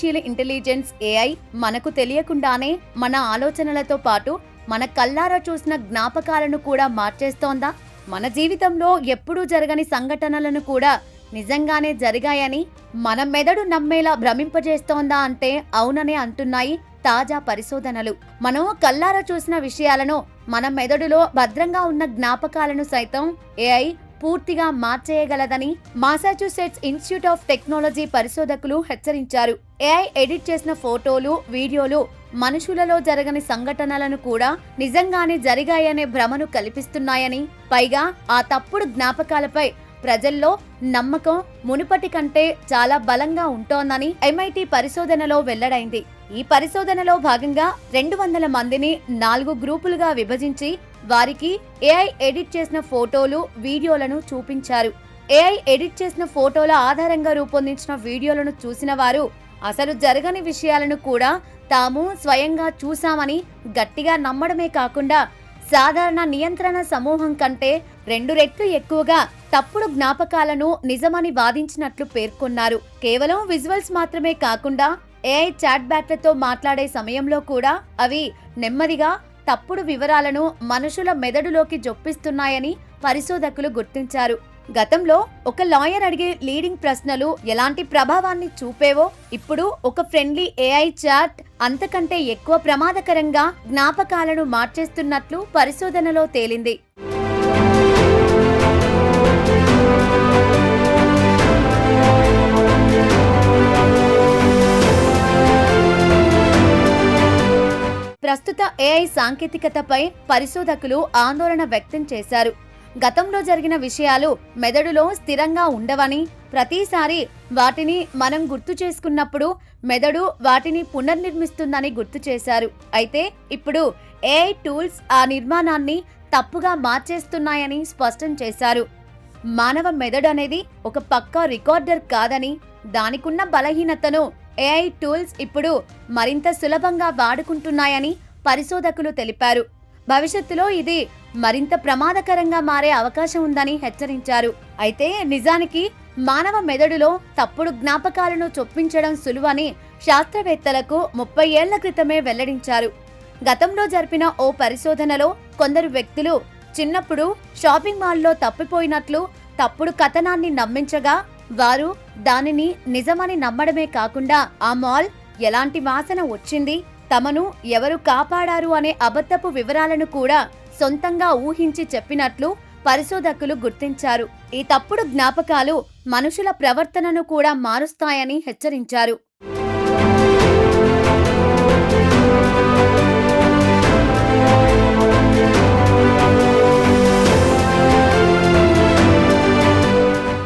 Artificial intelligence AI మనకు తెలియకుండానే మన ఆలోచనలతో పాటు మన కళ్ళారా చూసిన జ్ఞాపకాలను కూడా మార్చేస్తోందా? మన జీవితంలో ఎప్పుడూ జరగని సంఘటనలను కూడా నిజంగానే జరిగాయని మన మెదడు నమ్మేలా భ్రమింపజేస్తోందా అంటే అవుననే అంటున్నాయి తాజా పరిశోధనలు. మనం కళ్ళారా చూసిన విషయాలను మన మెదడులో భద్రంగా ఉన్న జ్ఞాపకాలను సైతం ఏఐ పూర్తిగా మార్చేయగలదని మాసాచ్యూసెట్స్ ఇన్స్టిట్యూట్ ఆఫ్ టెక్నాలజీ పరిశోధకులు హెచ్చరించారు. ఏఐ ఎడిట్ చేసిన ఫోటోలు, వీడియోలు మనుషులలో జరగని సంఘటనలను కూడా నిజంగానే జరిగాయనే భ్రమను కల్పిస్తున్నాయని, పైగా ఆ తప్పుడు జ్ఞాపకాలపై ప్రజల్లో నమ్మకం మునుపటి కంటే చాలా బలంగా ఉంటోందని MIT పరిశోధనలో వెల్లడైంది. ఈ పరిశోధనలో భాగంగా 200 మందిని 4 గ్రూపులుగా విభజించి వారికి ఏఐ ఎడిట్ చేసిన ఫోటోలు, వీడియోలను చూపించారు. ఏఐ ఎడిట్ చేసిన ఫోటోల ఆధారంగా రూపొందించిన వీడియోలను చూసిన వారు అసలు జరగని విషయాలను కూడా తాము స్వయంగా చూశామని గట్టిగా నమ్మడమే కాకుండా సాధారణ నియంత్రణ సమూహం కంటే 2 రెట్లు ఎక్కువగా తప్పుడు జ్ఞాపకాలను నిజమని వాదించినట్లు పేర్కొన్నారు. కేవలం విజువల్స్ మాత్రమే కాకుండా ఏఐ చాట్ బ్యాట్లతో మాట్లాడే సమయంలో కూడా అవి నెమ్మదిగా తప్పుడు వివరాలను మనుషుల మెదడులోకి జొప్పిస్తున్నాయని పరిశోధకులు గుర్తించారు. గతంలో ఒక లాయర్ అడిగే లీడింగ్ ప్రశ్నలు ఎలాంటి ప్రభావాన్ని చూపేవో ఇప్పుడు ఒక ఫ్రెండ్లీ ఏఐ చాట్ అంతకంటే ఎక్కువ ప్రమాదకరంగా జ్ఞాపకాలను మార్చేస్తున్నట్లు పరిశోధనలో తేలింది. ప్రస్తుత ఏఐ సాంకేతికతపై పరిశోధకులు ఆందోళన వ్యక్తం చేశారు. గతంలో జరిగిన విషయాలు మెదడులో స్థిరంగా ఉండవని, ప్రతిసారి వాటిని మనం గుర్తు చేసుకున్నప్పుడు మెదడు వాటిని పునర్నిర్మిస్తుందని గుర్తు చేశారు. అయితే ఇప్పుడు ఏఐ టూల్స్ ఆ నిర్మాణాన్ని తప్పుగా మార్చేస్తున్నాయని స్పష్టం చేశారు. మానవ మెదడు అనేది ఒక పక్కా రికార్డర్ కాదని, దానికున్న బలహీనతను ఏఐ టూల్స్ ఇప్పుడు మరింత సులభంగా వాడుకుంటున్నాయని పరిశోధకులు తెలిపారు. భవిష్యత్తులో ఇది మరింత ప్రమాదకరంగా మారే అవకాశం ఉందని హెచ్చరించారు. అయితే నిజానికి మానవ మెదడులో తప్పుడు జ్ఞాపకాలను చొప్పించడం సులువని శాస్త్రవేత్తలకు 30 ఏళ్ల క్రితమే వెల్లడించారు. గతంలో జరిపిన ఓ పరిశోధనలో కొందరు వ్యక్తులు చిన్నప్పుడు షాపింగ్ మాల్లో తప్పిపోయినట్లు తప్పుడు కథనాన్ని నమ్మించగా వారు దానిని నిజమని నమ్మడమే కాకుండా ఆ మాల్ ఎలాంటి వాసన వచ్చింది, తమను ఎవరు కాపాడారు అనే అబద్ధపు వివరాలను కూడా సొంతంగా ఊహించి చెప్పినట్లు పరిశోధకులు గుర్తించారు. ఈ తప్పుడు జ్ఞాపకాలు మనుషుల ప్రవర్తనను కూడా మారుస్తాయని హెచ్చరించారు.